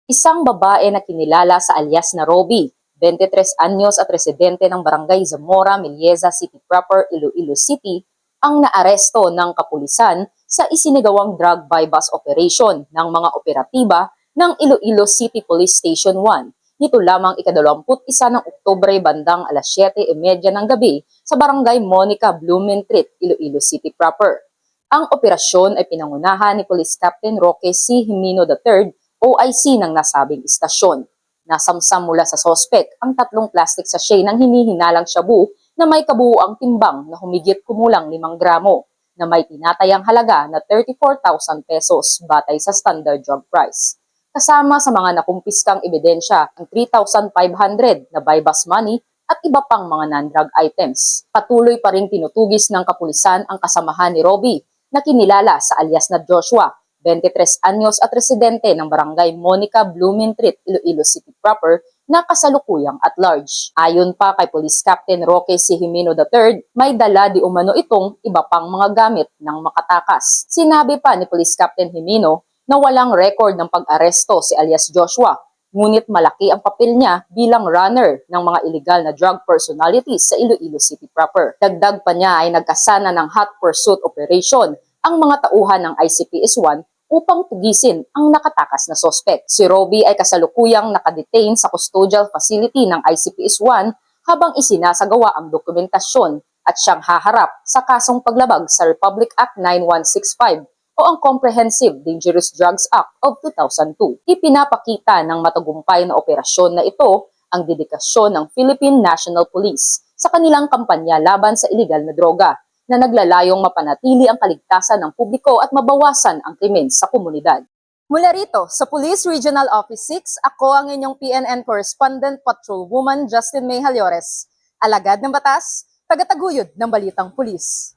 Isang babae na kinilala sa alias na Roby, 23 anyos at residente ng Barangay Zamora, Milieza City Proper, Iloilo City, ang naaresto ng kapulisan sa isinagawang drug buy-bust operation ng mga operatiba ng Iloilo City Police Station 1. Nito lamang ika-21 ng Oktubre bandang alas 7:30 ng gabi sa Barangay Monica Blumentritt, Iloilo City Proper. Ang operasyon ay pinangunahan ni Police Captain Roque C. Jimeno III, OIC ng nasabing istasyon. Nasamsam mula sa sospek ang 3 plastic sachet ng hinihinalang shabu na may kabuuang timbang na humigit kumulang 5 gramo na may tinatayang halaga na 34,000 pesos batay sa standard drug price. Kasama sa mga nakumpiskang ebidensya ang 3,500 na buy-bust money at iba pang mga non-drug items. Patuloy pa ring tinutugis ng kapulisan ang kasamahan ni Roby na kinilala sa alias na Joshua, 23 anyos at residente ng Barangay Monica Blumentritt, Iloilo City Proper na kasalukuyang at large. Ayon pa kay Police Captain Roque C. Jimeno III, may dala di umano itong iba pang mga gamit ng makatakas. Sinabi pa ni Police Captain Jimeno na walang record ng pag-aresto si alias Joshua, ngunit malaki ang papel niya bilang runner ng mga illegal na drug personalities sa Iloilo City Proper. Dagdag pa niya ay nagkasana ng hot pursuit operation ang mga tauhan ng ICPS-1 upang tugisin ang nakatakas na sospek. Si Roby ay kasalukuyang nakadetain sa custodial facility ng ICPS-1 habang isinasagawa ang dokumentasyon at siyang haharap sa kasong paglabag sa Republic Act 9165 o ang Comprehensive Dangerous Drugs Act of 2002. Ipinapakita ng matagumpay na operasyon na ito ang dedikasyon ng Philippine National Police sa kanilang kampanya laban sa iligal na droga na naglalayong mapanatili ang kaligtasan ng publiko at mabawasan ang krimen sa komunidad. Mula rito sa Police Regional Office 6, ako ang inyong PNN Correspondent Patrolwoman Justin May Halores, alagad ng batas, tagataguyod ng balitang pulis.